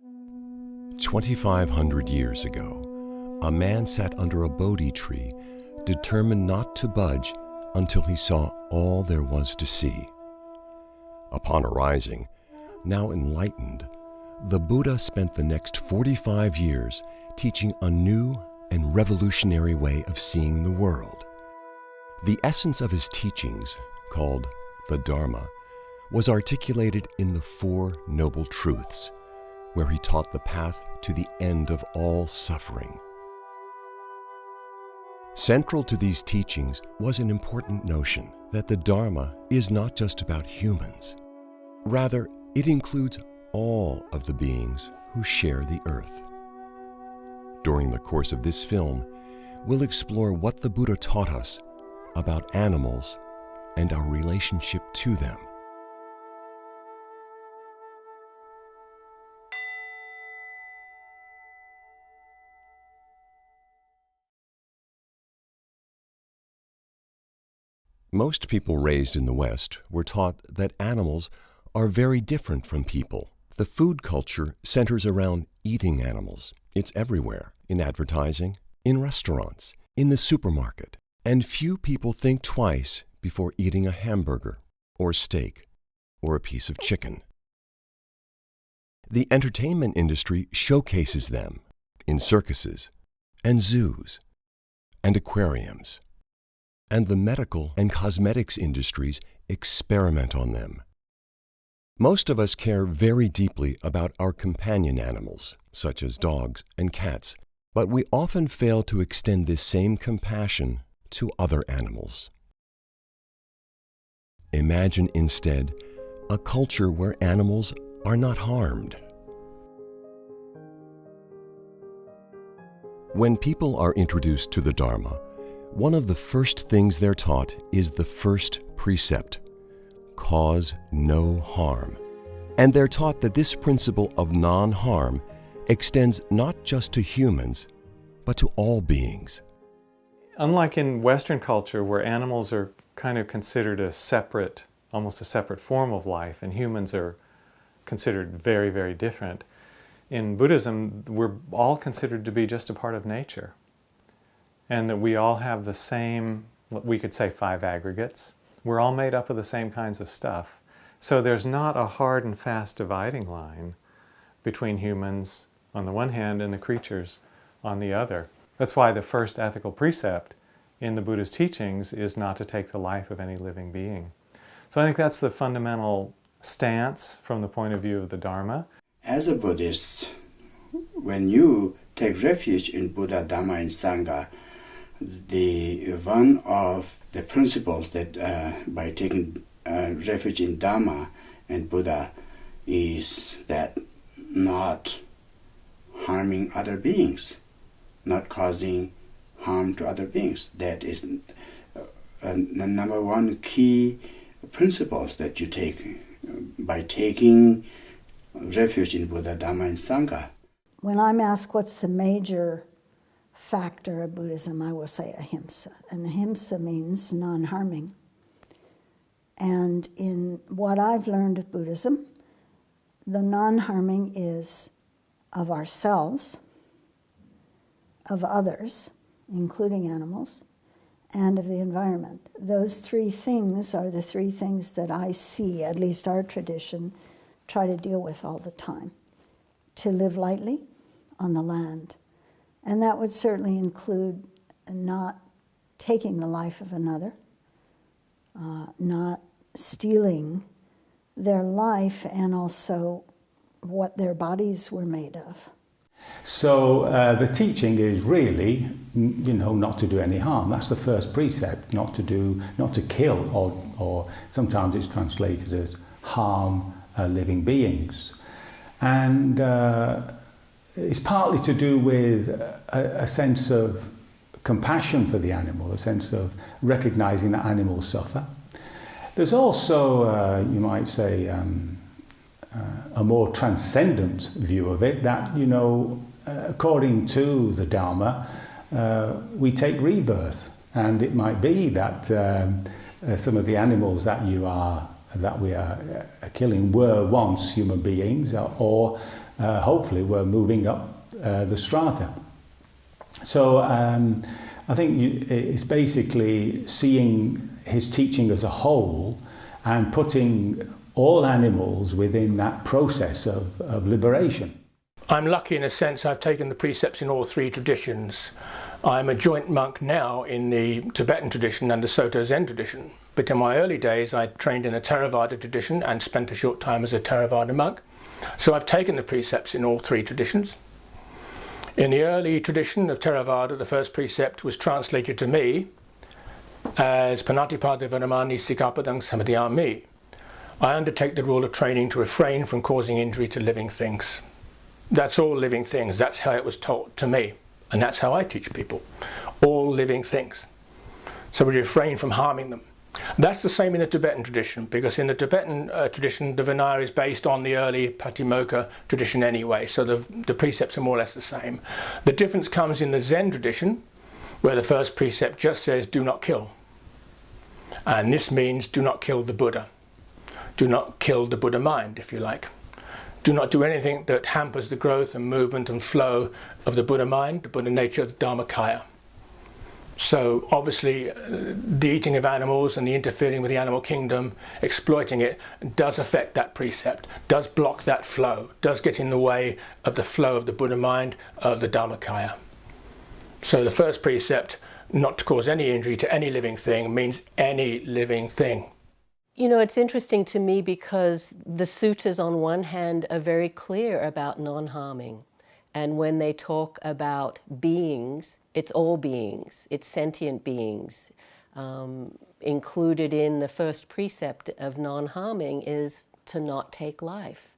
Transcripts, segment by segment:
2,500 years ago, a man sat under a Bodhi tree, determined not to budge until he saw all there was to see. Upon arising, now enlightened, the Buddha spent the next 45 years teaching a new and revolutionary way of seeing the world. The essence of his teachings, called the Dharma, was articulated in the Four Noble Truths, where he taught the path to the end of all suffering. Central to these teachings was an important notion that the Dharma is not just about humans. Rather, it includes all of the beings who share the earth. During the course of this film, we'll explore what the Buddha taught us about animals and our relationship to them. Most people raised in the West were taught that animals are very different from people. The food culture centers around eating animals. It's everywhere, in advertising, in restaurants, in the supermarket, and few people think twice before eating a hamburger, or steak, or a piece of chicken. The entertainment industry showcases them in circuses, and zoos, and aquariums. And the medical and cosmetics industries experiment on them. Most of us care very deeply about our companion animals, such as dogs and cats, but we often fail to extend this same compassion to other animals. Imagine instead a culture where animals are not harmed. When people are introduced to the Dharma, one of the first things they're taught is the first precept: cause no harm. And they're taught that this principle of non-harm extends not just to humans, but to all beings. Unlike in Western culture, where animals are kind of considered a separate, almost a separate form of life, and humans are considered very, very different, in Buddhism, we're all considered to be just a part of nature. And that we all have the same, we could say 5 aggregates. We're all made up of the same kinds of stuff. So there's not a hard and fast dividing line between humans on the one hand and the creatures on the other. That's why the first ethical precept in the Buddha's teachings is not to take the life of any living being. So I think that's the fundamental stance from the point of view of the Dharma. As a Buddhist, when you take refuge in Buddha, Dhamma, and Sangha, one of the principles that by taking refuge in Dhamma and Buddha is that not harming other beings, not causing harm to other beings. That is the number one key principles that you take by taking refuge in Buddha, Dhamma, and Sangha. When I'm asked what's the major factor of Buddhism, I will say ahimsa. And ahimsa means non-harming. And in what I've learned of Buddhism, the non-harming is of ourselves, of others, including animals, and of the environment. Those 3 things are the 3 things that I see, at least our tradition, try to deal with all the time. To live lightly on the land. And that would certainly include not taking the life of another, not stealing their life, and also what their bodies were made of. So the teaching is really, not to do any harm. That's the first precept, not to kill, or sometimes it's translated as harm living beings. And it's partly to do with a sense of compassion for the animal, a sense of recognizing that animals suffer. There's also, you might say, a more transcendent view of it, that, according to the Dharma, we take rebirth. And it might be that some of the animals that we are killing were once human beings, or hopefully we're moving up the strata. So I think it's basically seeing his teaching as a whole and putting all animals within that process of liberation. I'm lucky in a sense I've taken the precepts in all three traditions. I'm a joint monk now in the Tibetan tradition and the Soto Zen tradition. But in my early days I trained in a Theravada tradition and spent a short time as a Theravada monk. So I've taken the precepts in all three traditions. In the early tradition of Theravada, the first precept was translated to me as Panatipada Varamani Sikapadang Samadhyami. I undertake the rule of training to refrain from causing injury to living things. That's all living things. That's how it was taught to me. And that's how I teach people. All living things. So we refrain from harming them. That's the same in the Tibetan tradition, because in the Tibetan tradition, the Vinaya is based on the early Patimokkha tradition anyway, so the precepts are more or less the same. The difference comes in the Zen tradition, where the first precept just says, do not kill. And this means do not kill the Buddha. Do not kill the Buddha mind, if you like. Do not do anything that hampers the growth and movement and flow of the Buddha mind, the Buddha nature, the Dharmakaya. So obviously the eating of animals and the interfering with the animal kingdom, exploiting it, does affect that precept, does block that flow, does get in the way of the flow of the Buddha mind, of the Dharmakaya. So the first precept, not to cause any injury to any living thing, means any living thing. You know, it's interesting to me because the suttas on one hand are very clear about non-harming. And when they talk about beings, it's all beings, it's sentient beings. Included in the first precept of non-harming is to not take life.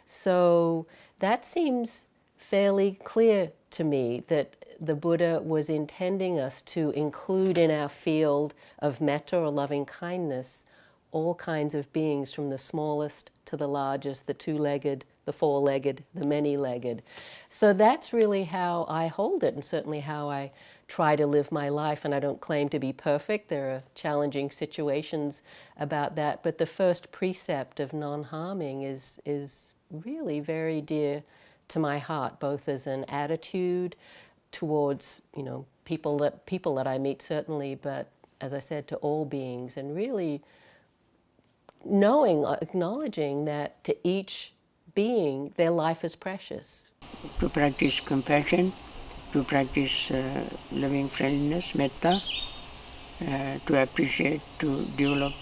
So that seems fairly clear to me that the Buddha was intending us to include in our field of metta or loving kindness all kinds of beings, from the smallest to the largest, the two-legged, the four-legged, the many-legged. So that's really how I hold it, and certainly how I try to live my life. And I don't claim to be perfect. There are challenging situations about that. But the first precept of non-harming is really very dear to my heart, both as an attitude towards, you know, people that I meet, certainly, but as I said, to all beings, and really acknowledging that to each being, their life is precious. To practice compassion, to practice loving friendliness, metta, to appreciate, to develop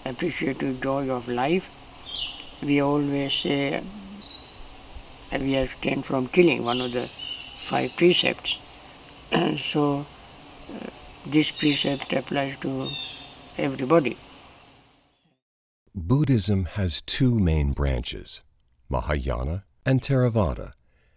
appreciative joy of life. We always say we abstain from killing, one of the 5 precepts. So this precept applies to everybody. Buddhism has 2 main branches, Mahayana and Theravada.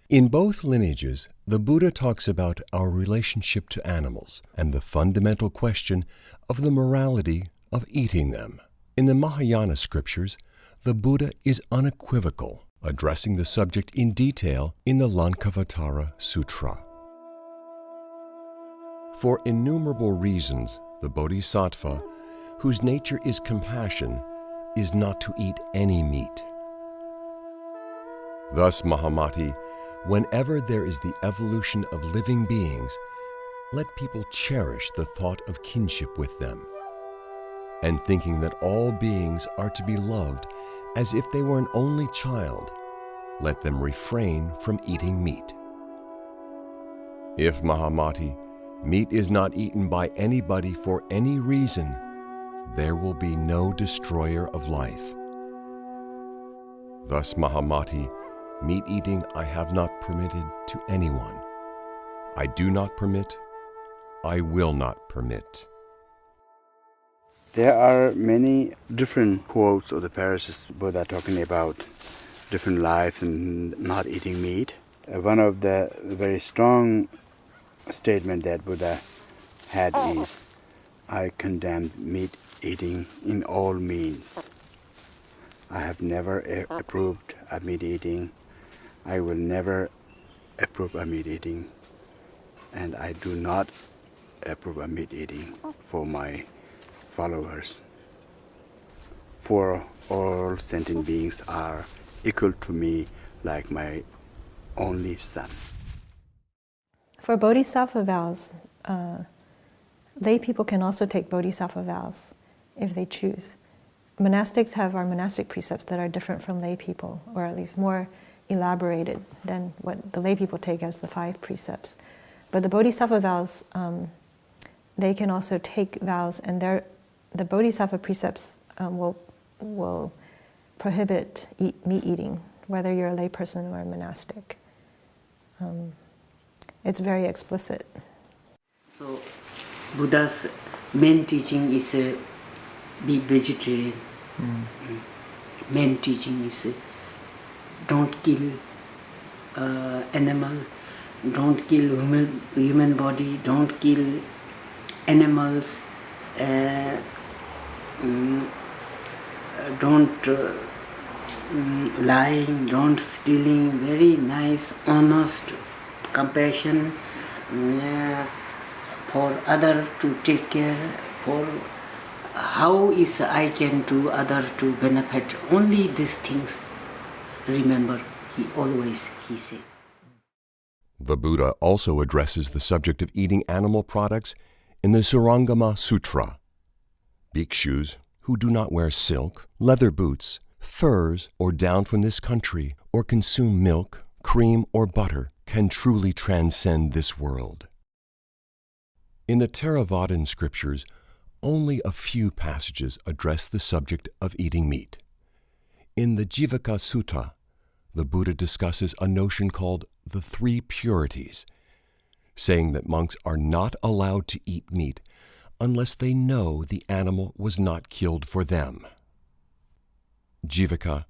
In both lineages, the Buddha talks about our relationship to animals and the fundamental question of the morality of eating them. In the Mahayana scriptures, the Buddha is unequivocal, addressing the subject in detail in the Lankavatara Sutra. For innumerable reasons, the Bodhisattva, whose nature is compassion, is not to eat any meat. Thus, Mahamati, whenever there is the evolution of living beings, let people cherish the thought of kinship with them, and thinking that all beings are to be loved as if they were an only child, let them refrain from eating meat. If, Mahamati, meat is not eaten by anybody for any reason, there will be no destroyer of life. Thus, Mahamati, meat eating I have not permitted to anyone. I do not permit, I will not permit. There are many different quotes of the Parasist Buddha talking about different lives and not eating meat. One of the very strong statement that Buddha had is, I condemn meat eating in all means. I have never approved of meat eating. I will never approve of meat eating. And I do not approve of meat eating for my followers. For all sentient beings are equal to me, like my only son. For bodhisattva vows, lay people can also take bodhisattva vows if they choose. Monastics have our monastic precepts that are different from lay people, or at least more elaborated than what the lay people take as the 5 precepts. But the bodhisattva vows, they can also take vows, and the bodhisattva precepts will prohibit meat eating, whether you're a lay person or a monastic. It's very explicit. So Buddha's main teaching is be vegetarian. Main teaching is don't kill animal, don't kill human body, don't kill animals, don't lying, don't stealing. Very nice, honest, compassion for other to take care, for how is I can do other to benefit. Only these things remember, he said. The Buddha also addresses the subject of eating animal products in the Surangama Sutra. Bhikshus who do not wear silk, leather boots, furs, or down from this country, or consume milk, cream, or butter, can truly transcend this world. In the Theravadan scriptures, only a few passages address the subject of eating meat. In the Jivaka Sutta, the Buddha discusses a notion called the 3 purities, saying that monks are not allowed to eat meat unless they know the animal was not killed for them. Jivaka,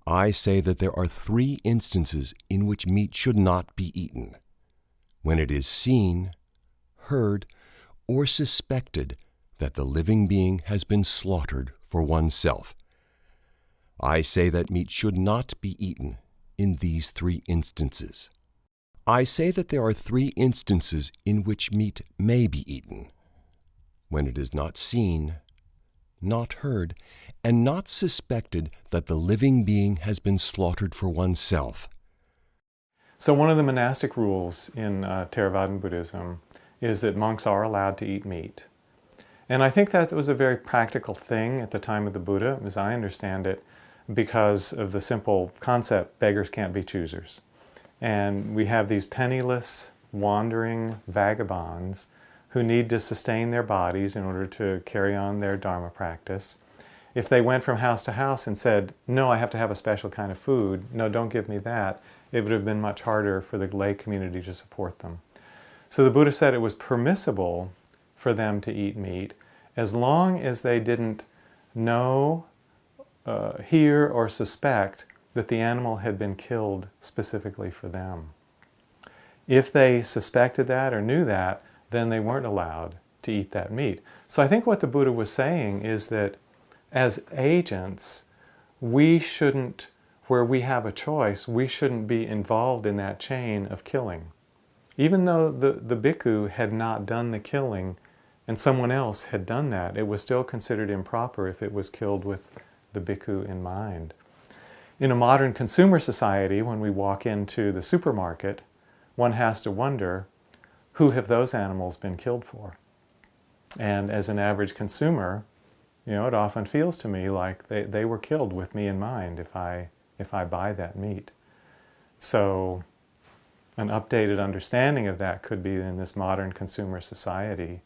I say that there are 3 instances in which meat should not be eaten: when it is seen, heard, or suspected that the living being has been slaughtered for oneself. I say that meat should not be eaten in these 3 instances. I say that there are 3 instances in which meat may be eaten: when it is not seen, not heard, and not suspected that the living being has been slaughtered for oneself. So one of the monastic rules in Theravadan Buddhism is that monks are allowed to eat meat. And I think that was a very practical thing at the time of the Buddha, as I understand it, because of the simple concept, beggars can't be choosers. And we have these penniless, wandering vagabonds who need to sustain their bodies in order to carry on their Dharma practice. If they went from house to house and said, no, I have to have a special kind of food, no, don't give me that, it would have been much harder for the lay community to support them. So the Buddha said it was permissible for them to eat meat as long as they didn't know, hear, or suspect that the animal had been killed specifically for them. If they suspected that or knew that, then they weren't allowed to eat that meat. So I think what the Buddha was saying is that as agents, we shouldn't, where we have a choice, we shouldn't be involved in that chain of killing. Even though the bhikkhu had not done the killing and someone else had done that, it was still considered improper if it was killed with the bhikkhu in mind. In a modern consumer society, when we walk into the supermarket, one has to wonder, who have those animals been killed for? And as an average consumer, it often feels to me like they were killed with me in mind if I buy that meat. So an updated understanding of that could be in this modern consumer society.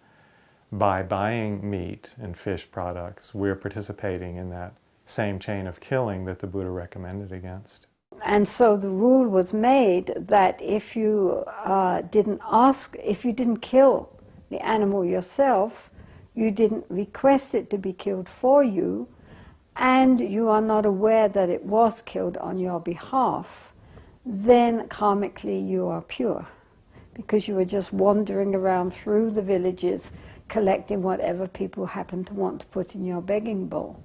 By buying meat and fish products, we're participating in that same chain of killing that the Buddha recommended against. And so the rule was made that if you didn't kill the animal yourself, you didn't request it to be killed for you, and you are not aware that it was killed on your behalf, then karmically you are pure, because you were just wandering around through the villages collecting whatever people happen to want to put in your begging bowl.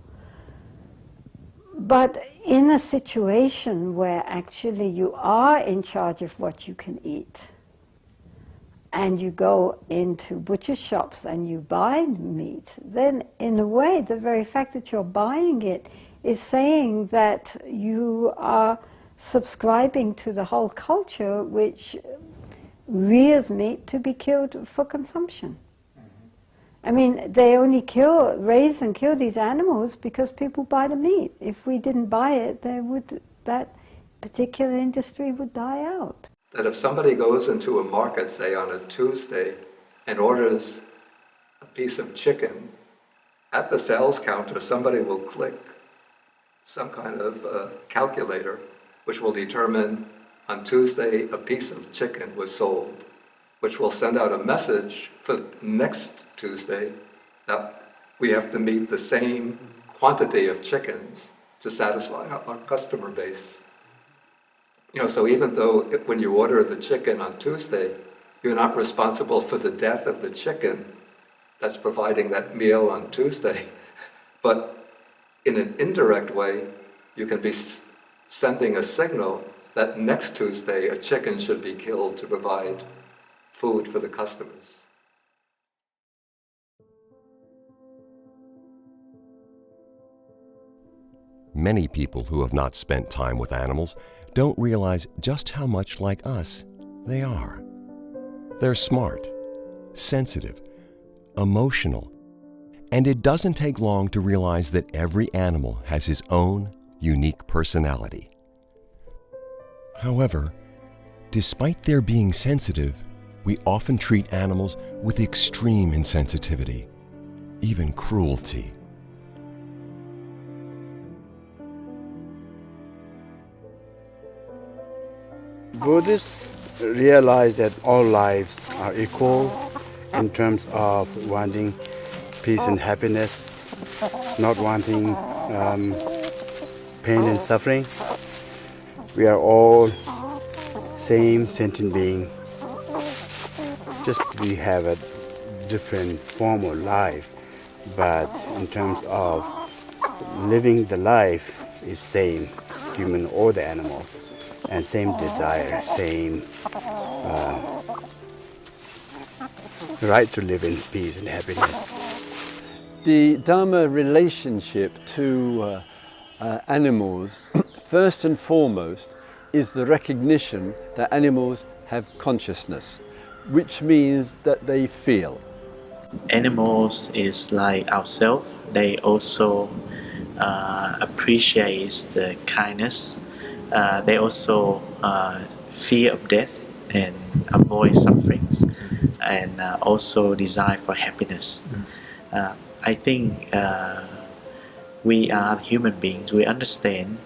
But in a situation where actually you are in charge of what you can eat, and you go into butcher shops and you buy meat, then in a way the very fact that you're buying it is saying that you are subscribing to the whole culture which rears meat to be killed for consumption. I mean, they only raise and kill these animals because people buy the meat. If we didn't buy it, that particular industry would die out. That if somebody goes into a market, say on a Tuesday, and orders a piece of chicken, at the sales counter somebody will click some kind of calculator which will determine on Tuesday a piece of chicken was sold, which will send out a message for next Tuesday that we have to meet the same quantity of chickens to satisfy our customer base. You know, so even though when you order the chicken on Tuesday, you're not responsible for the death of the chicken that's providing that meal on Tuesday, but in an indirect way, you can be sending a signal that next Tuesday a chicken should be killed to provide food for the customers. Many people who have not spent time with animals don't realize just how much like us they are. They're smart, sensitive, emotional, and it doesn't take long to realize that every animal has his own unique personality. However, despite their being sensitive, we often treat animals with extreme insensitivity, even cruelty. Buddhists realize that all lives are equal in terms of wanting peace and happiness, not wanting pain and suffering. We are all same sentient being, just we have a different form of life, but in terms of living the life is same, human or the animal, and same desire, same right to live in peace and happiness. The Dharma relationship to animals, first and foremost, is the recognition that animals have consciousness, which means that they feel. Animals is like ourselves. They also appreciate the kindness. They also fear of death and avoid sufferings, and also desire for happiness. I think we are human beings. We understand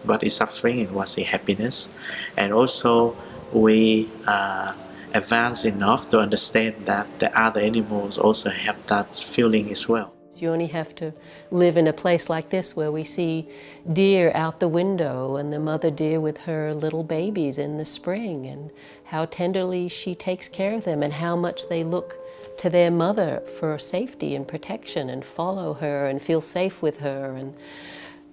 what is suffering and what is happiness, and also we are advanced enough to understand that the other animals also have that feeling as well. You only have to live in a place like this where we see deer out the window and the mother deer with her little babies in the spring, and how tenderly she takes care of them and how much they look to their mother for safety and protection and follow her and feel safe with her,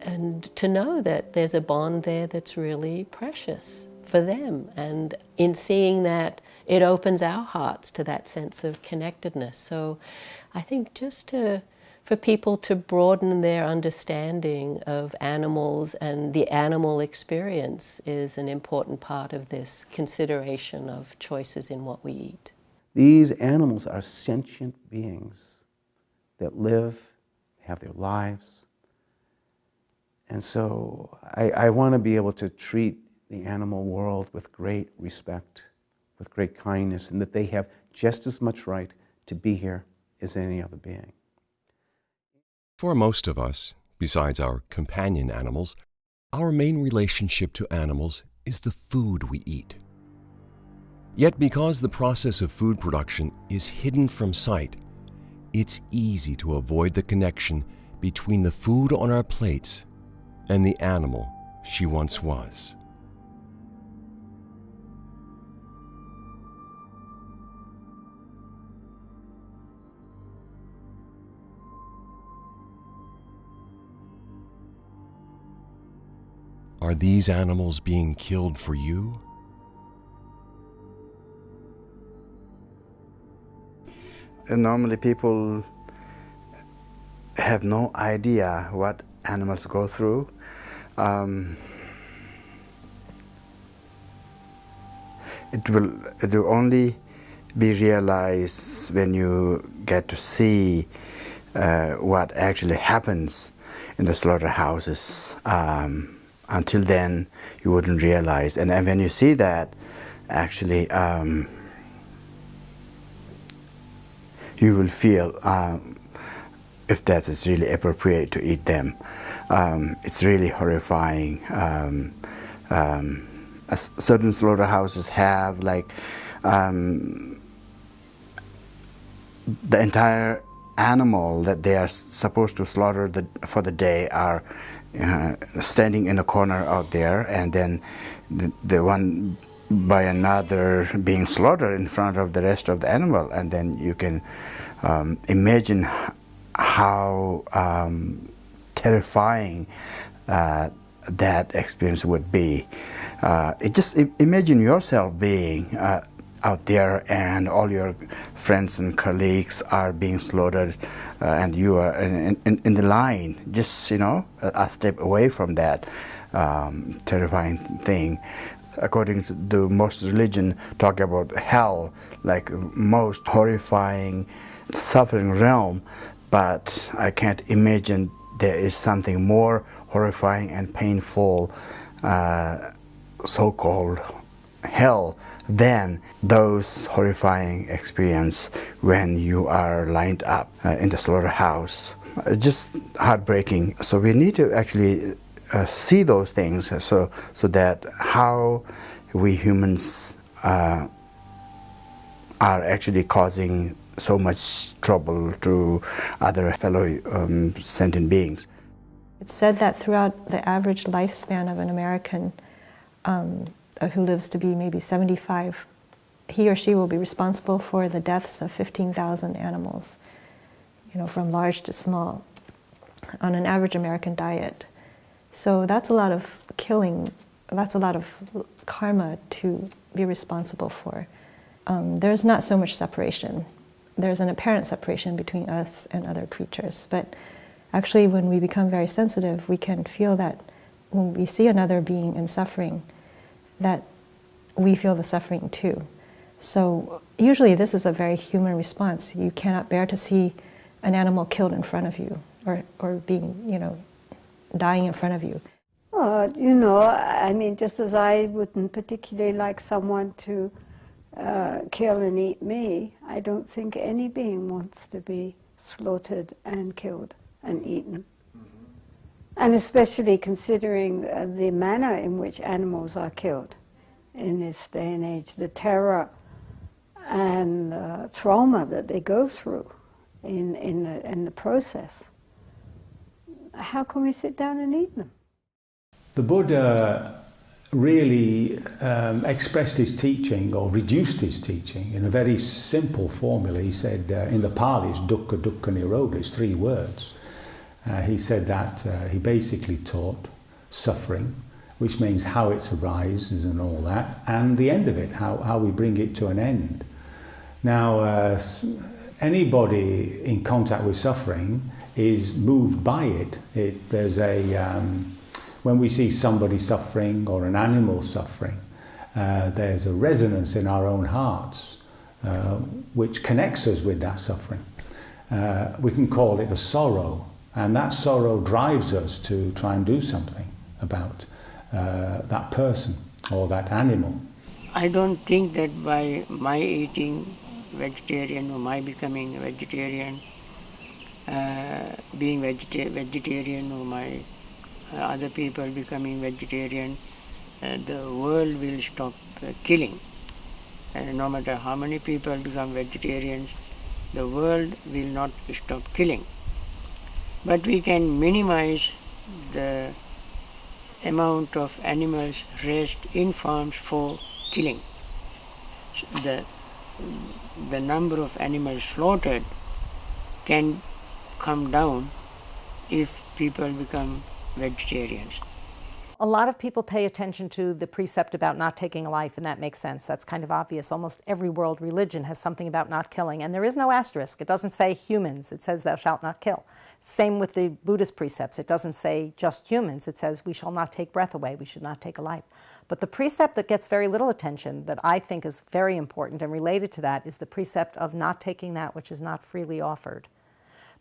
and to know that there's a bond there that's really precious for them. And in seeing that, it opens our hearts to that sense of connectedness. So I think just for people to broaden their understanding of animals and the animal experience is an important part of this consideration of choices in what we eat. These animals are sentient beings that live, have their lives. And so I want to be able to treat the animal world with great respect, with great kindness, and that they have just as much right to be here as any other being. For most of us, besides our companion animals, our main relationship to animals is the food we eat. Yet because the process of food production is hidden from sight, it's easy to avoid the connection between the food on our plates and the animal she once was. Are these animals being killed for you? And normally people have no idea what animals go through. It will only be realized when you get to see what actually happens in the slaughterhouses. Until then, you wouldn't realize. And when you see that, actually, you will feel if that is really appropriate to eat them. It's really horrifying. Certain slaughterhouses have like the entire animal that they are supposed to slaughter for the day are standing in a corner out there, and then the one by another being slaughtered in front of the rest of the animal, and then you can imagine how terrifying that experience would be. Just imagine yourself being out there and all your friends and colleagues are being slaughtered and you are in the line, just a step away from that terrifying thing. According to most religion, talk about hell like most horrifying suffering realm, but I can't imagine there is something more horrifying and painful so-called hell than those horrifying experience when you are lined up in the slaughterhouse. Just heartbreaking. So we need to actually see those things so that how we humans are actually causing so much trouble to other fellow sentient beings. It's said that throughout the average lifespan of an American who lives to be maybe 75, he or she will be responsible for the deaths of 15,000 animals, from large to small, on an average American diet. So that's a lot of killing, that's a lot of karma to be responsible for. There's not so much separation. There's an apparent separation between us and other creatures, but actually when we become very sensitive, we can feel that when we see another being in suffering, that we feel the suffering too. So usually this is a very human response. You cannot bear to see an animal killed in front of you or being, dying in front of you. Just as I wouldn't particularly like someone to kill and eat me, I don't think any being wants to be slaughtered and killed and eaten. And especially considering the manner in which animals are killed in this day and age, the terror and trauma that they go through in the process. How can we sit down and eat them? The Buddha really expressed his teaching, or reduced his teaching, in a very simple formula. He said, in the Pali, it's dukkha, dukkha, nirodha, it's 3 words. He said that he basically taught suffering, which means how it arises and all that, and the end of it, how we bring it to an end. Now, anybody in contact with suffering is moved by it. There's when we see somebody suffering or an animal suffering, there's a resonance in our own hearts which connects us with that suffering. We can call it a sorrow, and that sorrow drives us to try and do something about that person or that animal. I don't think that by my eating vegetarian or my becoming vegetarian, being vegetarian or my other people becoming vegetarian, the world will stop killing. No matter how many people become vegetarians, the world will not stop killing. But we can minimize the amount of animals raised in farms for killing. The number of animals slaughtered can come down if people become vegetarians. A lot of people pay attention to the precept about not taking a life, and that makes sense. That's kind of obvious. Almost every world religion has something about not killing, and there is no asterisk. It doesn't say humans. It says thou shalt not kill. Same with the Buddhist precepts. It doesn't say just humans. It says we shall not take breath away. We should not take a life. But the precept that gets very little attention, that I think is very important and related to that, is the precept of not taking that which is not freely offered.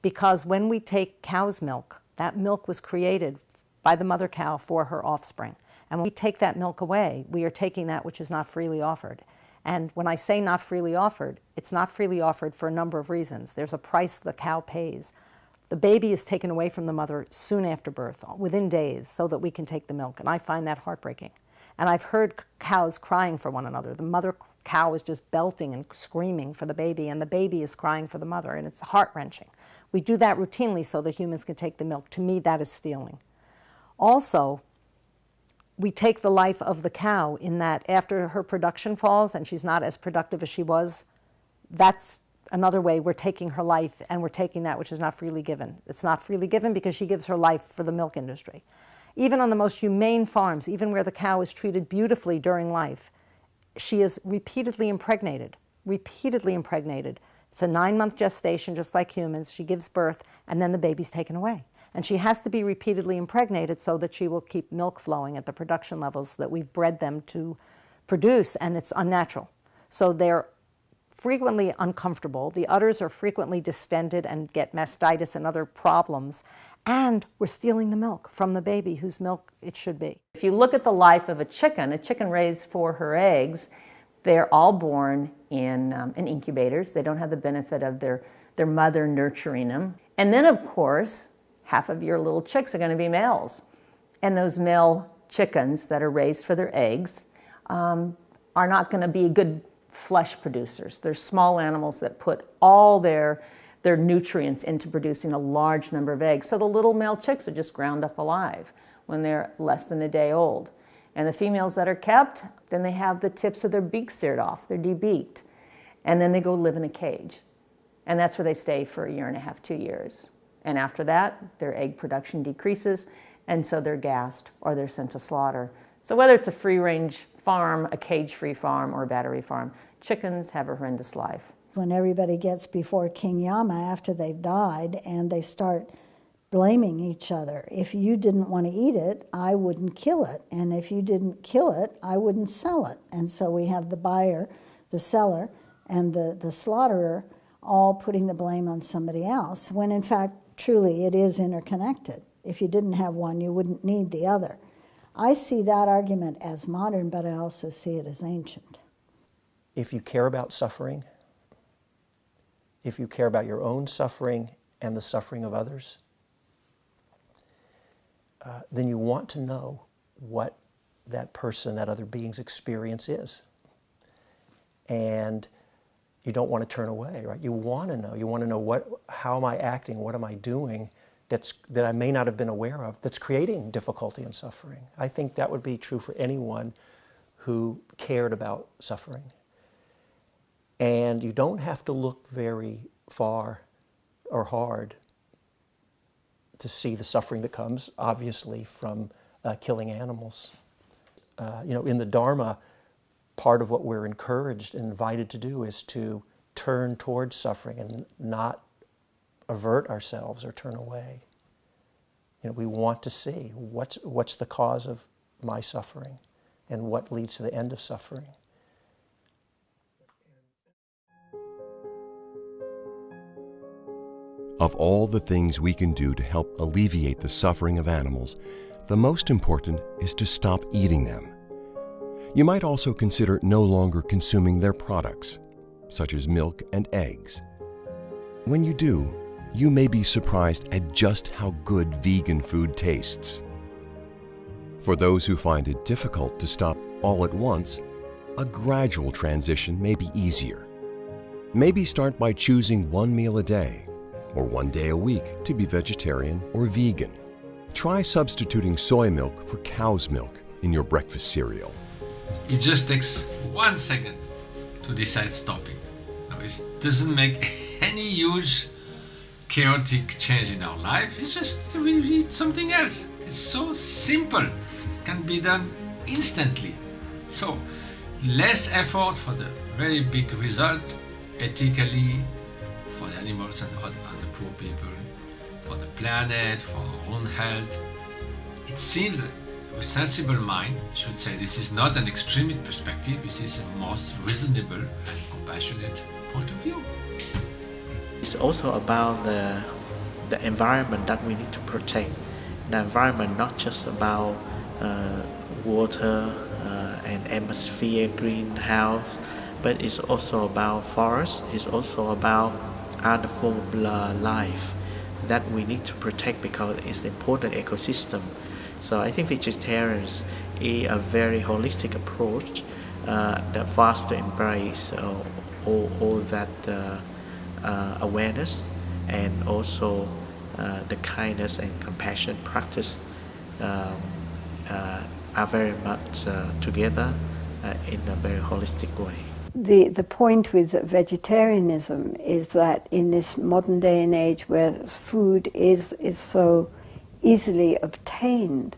Because when we take cow's milk, that milk was created by the mother cow for her offspring. And when we take that milk away, we are taking that which is not freely offered. And when I say not freely offered, it's not freely offered for a number of reasons. There's a price the cow pays. The baby is taken away from the mother soon after birth, within days, so that we can take the milk. And I find that heartbreaking. And I've heard cows crying for one another. The mother cow is just belting and screaming for the baby, and the baby is crying for the mother, and it's heart-wrenching. We do that routinely so that humans can take the milk. To me, that is stealing. Also, we take the life of the cow in that after her production falls and she's not as productive as she was, that's another way we're taking her life, and we're taking that which is not freely given. It's not freely given because she gives her life for the milk industry. Even on the most humane farms, even where the cow is treated beautifully during life, she is repeatedly impregnated, repeatedly impregnated. It's a 9-month gestation, just like humans. She gives birth, and then the baby's taken away. And she has to be repeatedly impregnated so that she will keep milk flowing at the production levels that we've bred them to produce, and it's unnatural. So they're frequently uncomfortable. The udders are frequently distended and get mastitis and other problems. And we're stealing the milk from the baby whose milk it should be. If you look at the life of a chicken raised for her eggs, they're all born in incubators. They don't have the benefit of their mother nurturing them. And then, of course, half of your little chicks are going to be males. And those male chickens that are raised for their eggs are not going to be good flesh producers. They're small animals that put all their nutrients into producing a large number of eggs. So the little male chicks are just ground up alive when they're less than a day old. And the females that are kept, then they have the tips of their beaks seared off. They're debeaked. And then they go live in a cage. And that's where they stay for 1.5 years, 2 years. And after that, their egg production decreases, and so they're gassed or they're sent to slaughter. So whether it's a free-range farm, a cage-free farm, or a battery farm, chickens have a horrendous life. When everybody gets before King Yama after they've died and they start blaming each other. If you didn't want to eat it, I wouldn't kill it. And if you didn't kill it, I wouldn't sell it. And so we have the buyer, the seller, and the slaughterer all putting the blame on somebody else, when in fact, truly, it is interconnected. If you didn't have one, you wouldn't need the other. I see that argument as modern, but I also see it as ancient. If you care about suffering, if you care about your own suffering and the suffering of others, then you want to know what that person, that other being's experience is. And you don't want to turn away, right? You want to know. You want to know how am I acting? What am I doing that I may not have been aware of that's creating difficulty and suffering? I think that would be true for anyone who cared about suffering. And you don't have to look very far or hard to see the suffering that comes, obviously, from killing animals. In the Dharma, part of what we're encouraged and invited to do is to turn towards suffering and not avert ourselves or turn away. We want to see what's the cause of my suffering and what leads to the end of suffering. Of all the things we can do to help alleviate the suffering of animals, the most important is to stop eating them. You might also consider no longer consuming their products, such as milk and eggs. When you do, you may be surprised at just how good vegan food tastes. For those who find it difficult to stop all at once, a gradual transition may be easier. Maybe start by choosing one meal a day, or one day a week to be vegetarian or vegan. Try substituting soy milk for cow's milk in your breakfast cereal. It just takes 1 second to decide stopping. Now, it doesn't make any huge chaotic change in our life. It's just we eat something else. It's so simple. It can be done instantly. So less effort for the very big result, ethically, for the animals and the poor people, for the planet, for our own health. It seems a sensible mind should say this is not an extremist perspective, this is a most reasonable and compassionate point of view. It's also about the environment that we need to protect. The environment not just about water and atmosphere, greenhouse, but it's also about forest, it's also about other form of life that we need to protect because it's an important ecosystem. So I think vegetarians is a very holistic approach that for us to embrace all that awareness and also the kindness and compassion practice are very much together in a very holistic way. The point with vegetarianism is that in this modern day and age where food is so easily obtained,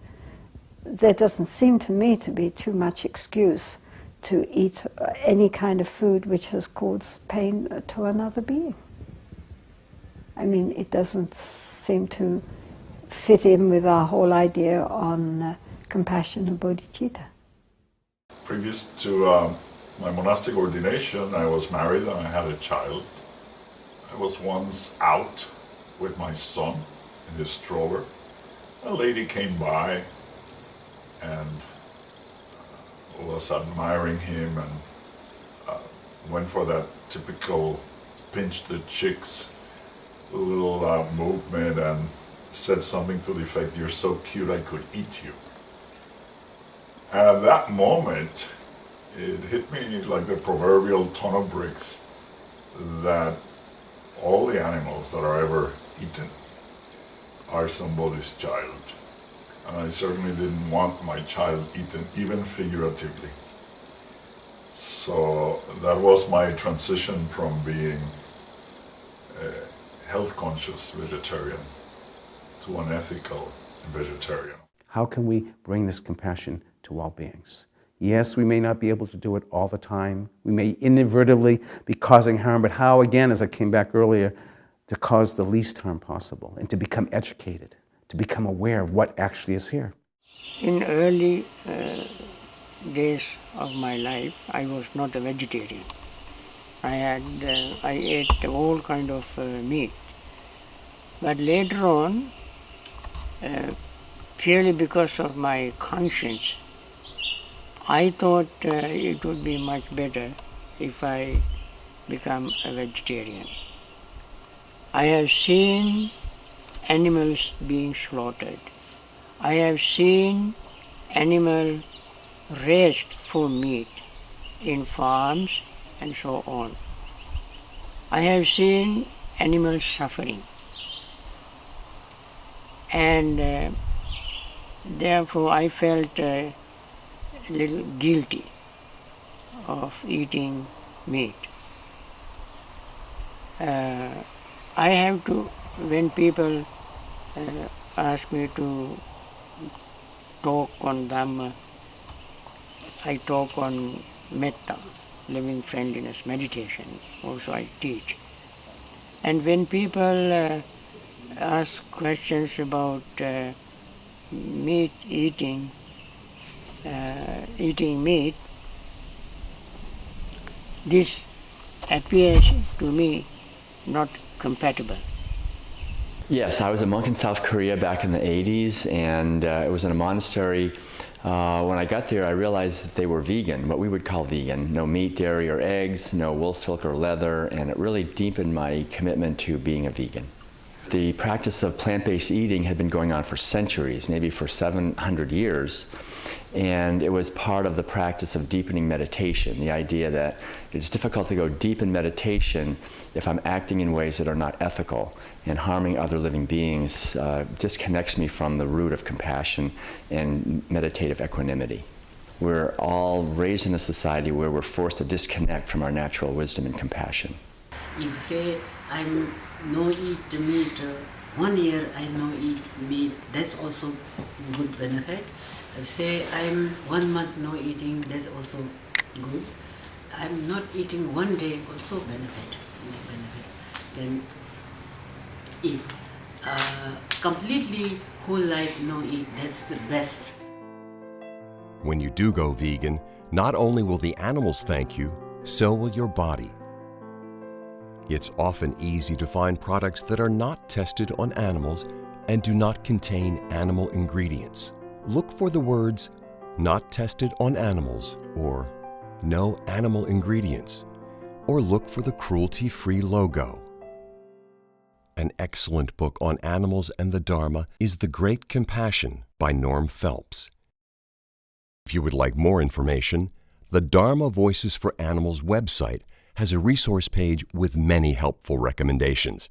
there doesn't seem to me to be too much excuse to eat any kind of food which has caused pain to another being. I mean, it doesn't seem to fit in with our whole idea on compassion and bodhicitta. Previous to my monastic ordination, I was married and I had a child. I was once out with my son in his stroller. A lady came by and was admiring him and went for that typical pinch the chicks little movement and said something to the effect, "You're so cute I could eat you." And at that moment, it hit me like the proverbial ton of bricks that all the animals that are ever eaten are somebody's child. And I certainly didn't want my child eaten, even figuratively. So that was my transition from being a health-conscious vegetarian to an ethical vegetarian. How can we bring this compassion to all beings? Yes, we may not be able to do it all the time. We may inadvertently be causing harm, but how, again, as I came back earlier, to cause the least harm possible and to become educated, to become aware of what actually is here. In early days of my life, I was not a vegetarian. I ate all kind of meat. But later on, purely because of my conscience, I thought it would be much better if I become a vegetarian. I have seen animals being slaughtered. I have seen animals raised for meat in farms and so on. I have seen animals suffering. And therefore I felt a little guilty of eating meat. I have to, when people ask me to talk on Dhamma, I talk on metta, living friendliness, meditation, also I teach. And when people ask questions about meat eating meat, this appears to me not compatible. Yes, I was a monk in South Korea back in the 80s, and it was in a monastery. When I got there, I realized that they were vegan, what we would call vegan. No meat, dairy, or eggs, no wool, silk, or leather, and it really deepened my commitment to being a vegan. The practice of plant-based eating had been going on for centuries, maybe for 700 years, and it was part of the practice of deepening meditation, the idea that it's difficult to go deep in meditation if I'm acting in ways that are not ethical, and harming other living beings disconnects me from the root of compassion and meditative equanimity. We're all raised in a society where we're forced to disconnect from our natural wisdom and compassion. If say I'm no eat meat, 1 year I no eat meat, that's also good benefit. If say I'm 1 month no eating, that's also good. I'm not eating 1 day, also benefit. Then if completely whole life no eat, that's the best. When you do go vegan, not only will the animals thank you, so will your body. It's often easy to find products that are not tested on animals and do not contain animal ingredients. Look for the words, "not tested on animals," or "no animal ingredients," or look for the cruelty-free logo. An excellent book on animals and the Dharma is The Great Compassion by Norm Phelps. If you would like more information, the Dharma Voices for Animals website has a resource page with many helpful recommendations.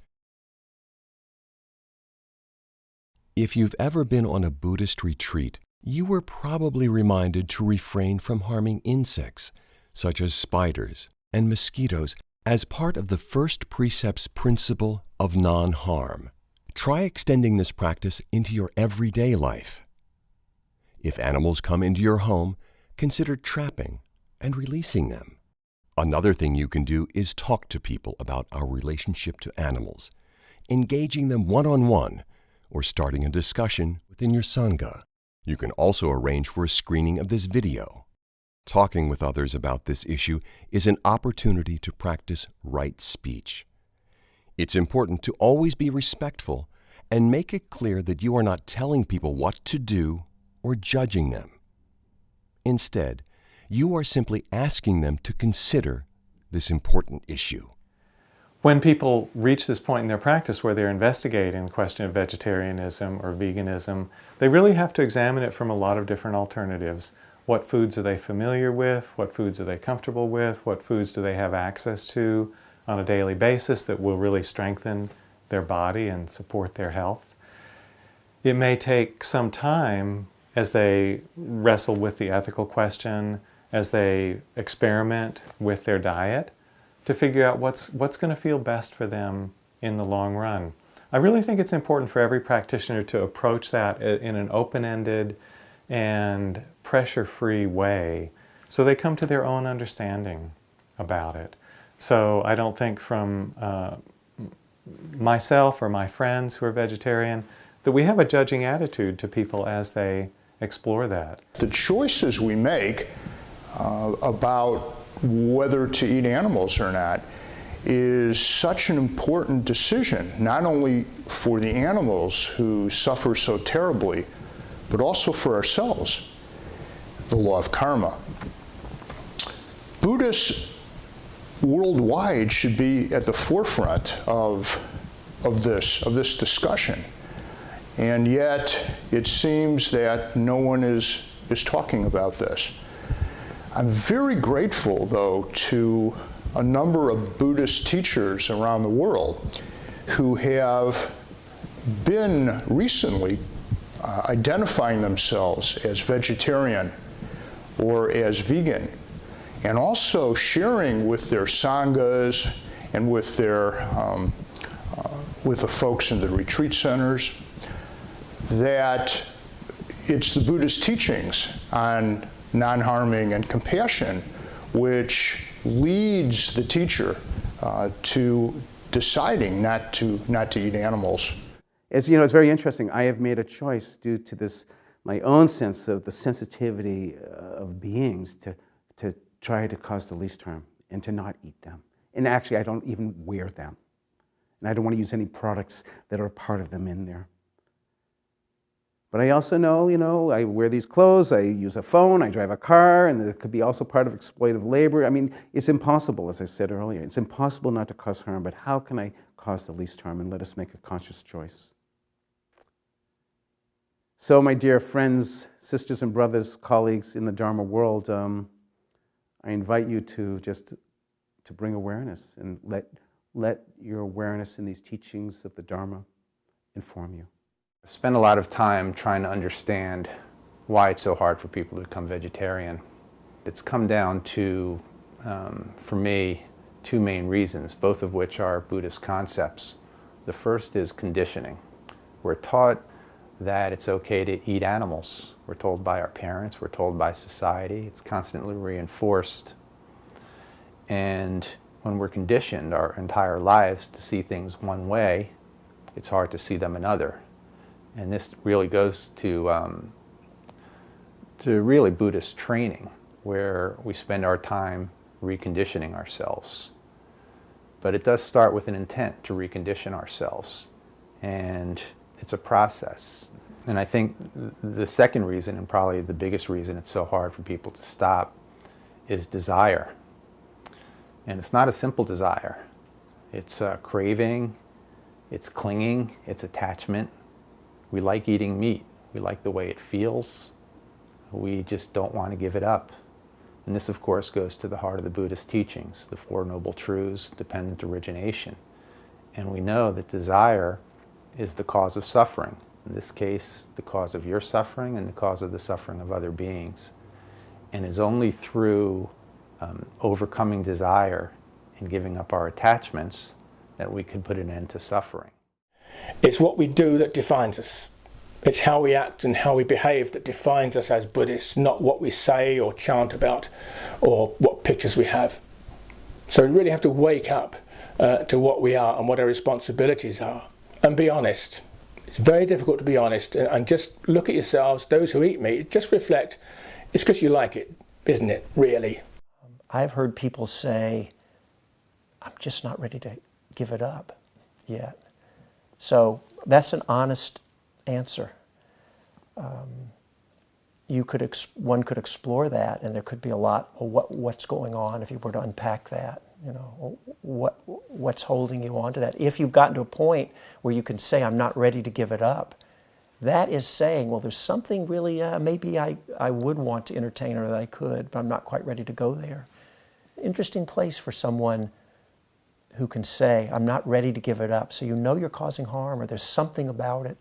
If you've ever been on a Buddhist retreat, you were probably reminded to refrain from harming insects, such as spiders and mosquitoes, as part of the first precept's principle of non-harm. Try extending this practice into your everyday life. If animals come into your home, consider trapping and releasing them. Another thing you can do is talk to people about our relationship to animals, engaging them one-on-one, or starting a discussion within your Sangha. You can also arrange for a screening of this video. Talking with others about this issue is an opportunity to practice right speech. It's important to always be respectful and make it clear that you are not telling people what to do or judging them. Instead, you are simply asking them to consider this important issue. When people reach this point in their practice where they're investigating the question of vegetarianism or veganism, they really have to examine it from a lot of different alternatives. What foods are they familiar with? What foods are they comfortable with? What foods do they have access to on a daily basis that will really strengthen their body and support their health? It may take some time as they wrestle with the ethical question, as they experiment with their diet, to figure out what's going to feel best for them in the long run. I really think it's important for every practitioner to approach that in an open-ended and pressure-free way so they come to their own understanding about it. So I don't think from myself or my friends who are vegetarian that we have a judging attitude to people as they explore that. The choices we make about whether to eat animals or not is such an important decision, not only for the animals who suffer so terribly, but also for ourselves. The law of karma. Buddhists worldwide should be at the forefront of this discussion. And yet, it seems that no one is talking about this. I'm very grateful, though, to a number of Buddhist teachers around the world who have been recently identifying themselves as vegetarian or as vegan, and also sharing with their sanghas and with the folks in the retreat centers that it's the Buddhist teachings on non-harming and compassion which leads the teacher to deciding not to eat animals. As you know, it's very interesting. I have made a choice due to this, my own sense of the sensitivity of beings to try to cause the least harm and to not eat them. And actually, I don't even wear them. And I don't want to use any products that are part of them in there. But I also know, I wear these clothes, I use a phone, I drive a car, and it could be also part of exploitative labor. I mean, it's impossible, as I said earlier. It's impossible not to cause harm, but how can I cause the least harm? And let us make a conscious choice. So, my dear friends, sisters and brothers, colleagues in the Dharma world, I invite you to bring awareness and let your awareness in these teachings of the Dharma inform you. I've spent a lot of time trying to understand why it's so hard for people to become vegetarian. It's come down to, for me, two main reasons, both of which are Buddhist concepts. The first is conditioning. We're taught that it's okay to eat animals. We're told by our parents, we're told by society. It's constantly reinforced. And when we're conditioned our entire lives to see things one way, it's hard to see them another. And this really goes to to really Buddhist training, where we spend our time reconditioning ourselves. But it does start with an intent to recondition ourselves, and it's a process. And I think the second reason, and probably the biggest reason it's so hard for people to stop, is desire. And it's not a simple desire. It's craving, it's clinging, it's attachment. We like eating meat. We like the way it feels. We just don't want to give it up. And this, of course, goes to the heart of the Buddhist teachings, the Four Noble Truths, dependent origination. And we know that desire is the cause of suffering. In this case, the cause of your suffering and the cause of the suffering of other beings. And it's only through overcoming desire and giving up our attachments that we can put an end to suffering. It's what we do that defines us. It's how we act and how we behave that defines us as Buddhists, not what we say or chant about or what pictures we have. So we really have to wake up to what we are and what our responsibilities are and be honest. It's very difficult to be honest and just look at yourselves, those who eat meat, just reflect. It's because you like it, isn't it, really? I've heard people say, I'm just not ready to give it up yet. So that's an honest answer. One could explore that, and there could be a lot of what's going on if you were to unpack that. You know, what's holding you on to that? If you've gotten to a point where you can say, I'm not ready to give it up, that is saying, well, there's something really, maybe I would want to entertain or that I could, but I'm not quite ready to go there. Interesting place for someone who can say, I'm not ready to give it up. So you know you're causing harm or there's something about it.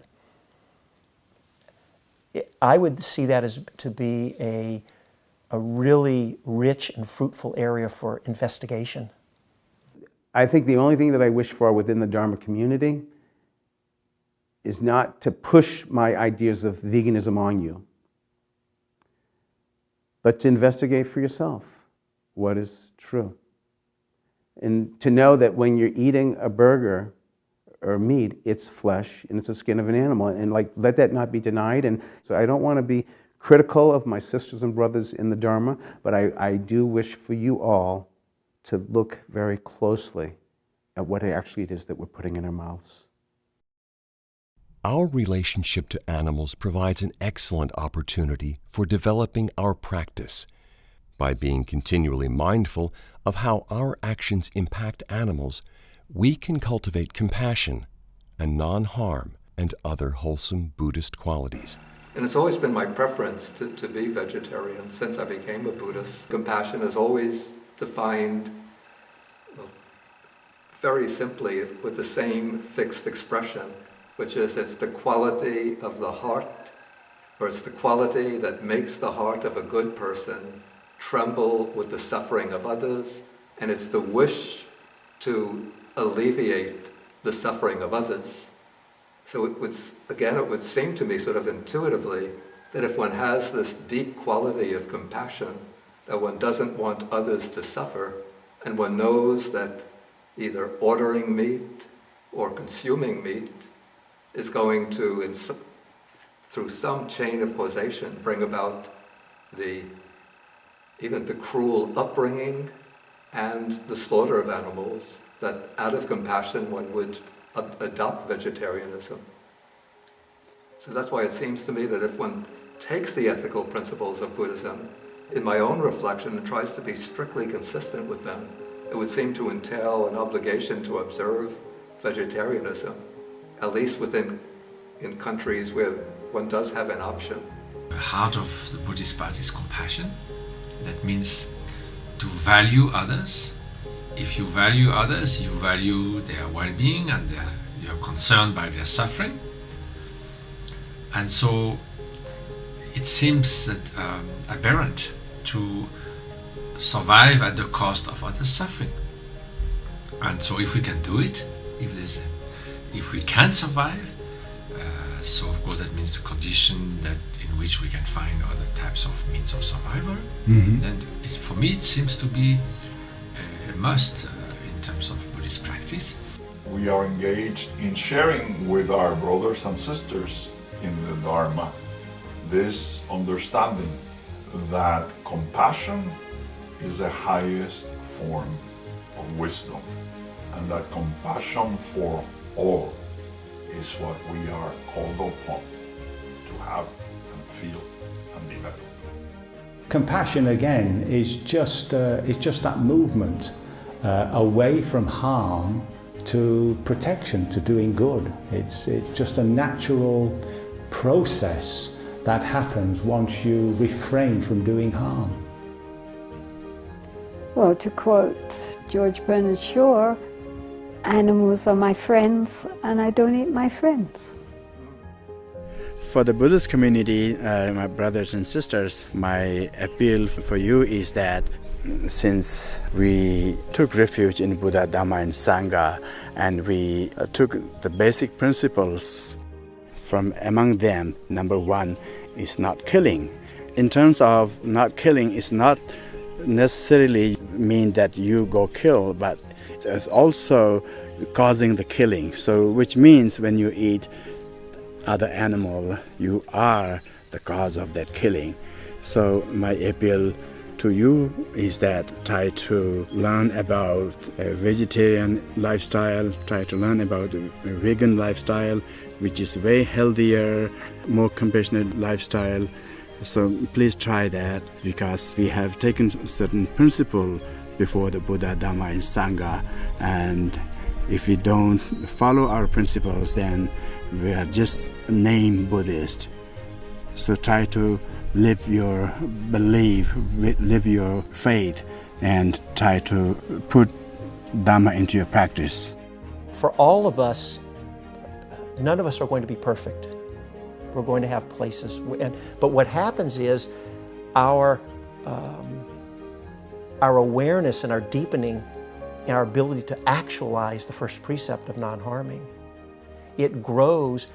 I would see that as to be a really rich and fruitful area for investigation. I think the only thing that I wish for within the Dharma community is not to push my ideas of veganism on you, but to investigate for yourself what is true. And to know that when you're eating a burger or meat, it's flesh and it's the skin of an animal, and let that not be denied. And so I don't want to be critical of my sisters and brothers in the Dharma, but I do wish for you all to look very closely at what actually it is that we're putting in our mouths. Our relationship to animals provides an excellent opportunity for developing our practice. By being continually mindful of how our actions impact animals, we can cultivate compassion and non-harm and other wholesome Buddhist qualities. And it's always been my preference to be vegetarian since I became a Buddhist. Compassion is always defined very simply with the same fixed expression, which is it's the quality of the heart, or it's the quality that makes the heart of a good person tremble with the suffering of others, and it's the wish to alleviate the suffering of others. So it would seem to me sort of intuitively that if one has this deep quality of compassion, that one doesn't want others to suffer, and one knows that either ordering meat or consuming meat is going to, through some chain of causation, bring about even the cruel upbringing and the slaughter of animals, that out of compassion one would adopt vegetarianism. So that's why it seems to me that if one takes the ethical principles of Buddhism, in my own reflection, and tries to be strictly consistent with them, it would seem to entail an obligation to observe vegetarianism, at least in countries where one does have an option. The heart of the Buddhist path is compassion. That means to value others. If you value others, you value their well-being and you're concerned by their suffering. And so it seems that aberrant to survive at the cost of others' suffering. And so if we can do it, if we can survive, so of course that means the condition that in which we can find other types of means of survival, then for me it seems to be a must in terms of Buddhist practice. We are engaged in sharing with our brothers and sisters in the Dharma this understanding that compassion is the highest form of wisdom, and that compassion for all is what we are called upon to have and feel and develop. Compassion, again, is just that movement away from harm to protection, to doing good. It's just a natural process that happens once you refrain from doing harm. Well, to quote George Bernard Shaw, animals are my friends and I don't eat my friends. For the Buddhist community, my brothers and sisters, my appeal for you is that since we took refuge in Buddha, Dhamma and Sangha, and we took the basic principles from among them, number one is not killing. In terms of not killing, it's not necessarily mean that you go kill, but it's also causing the killing. So which means when you eat other animal, you are the cause of that killing. So my appeal to you is that try to learn about a vegetarian lifestyle, try to learn about a vegan lifestyle, which is way healthier, more compassionate lifestyle. So please try that, because we have taken certain principle before the Buddha, Dhamma and Sangha, and if we don't follow our principles, then we are just named Buddhist. So try to live your belief, live your faith, and try to put Dhamma into your practice. For all of us, none of us are going to be perfect. We're going to have places, but what happens is our awareness and our deepening and our ability to actualize the first precept of non-harming, it grows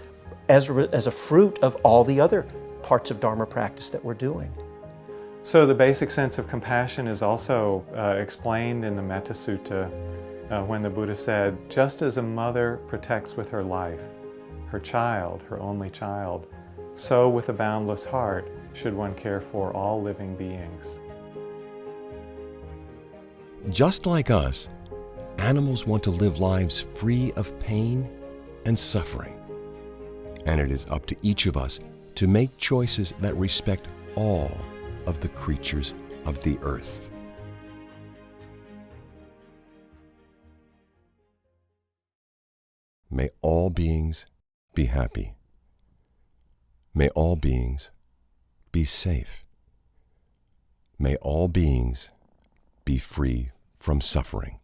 as a fruit of all the other parts of Dharma practice that we're doing. So the basic sense of compassion is also explained in the Metta Sutta when the Buddha said, just as a mother protects with her life her child, her only child, so with a boundless heart should one care for all living beings. Just like us, animals want to live lives free of pain and suffering. And it is up to each of us to make choices that respect all of the creatures of the earth. May all beings be happy. May all beings be safe. May all beings be free from suffering.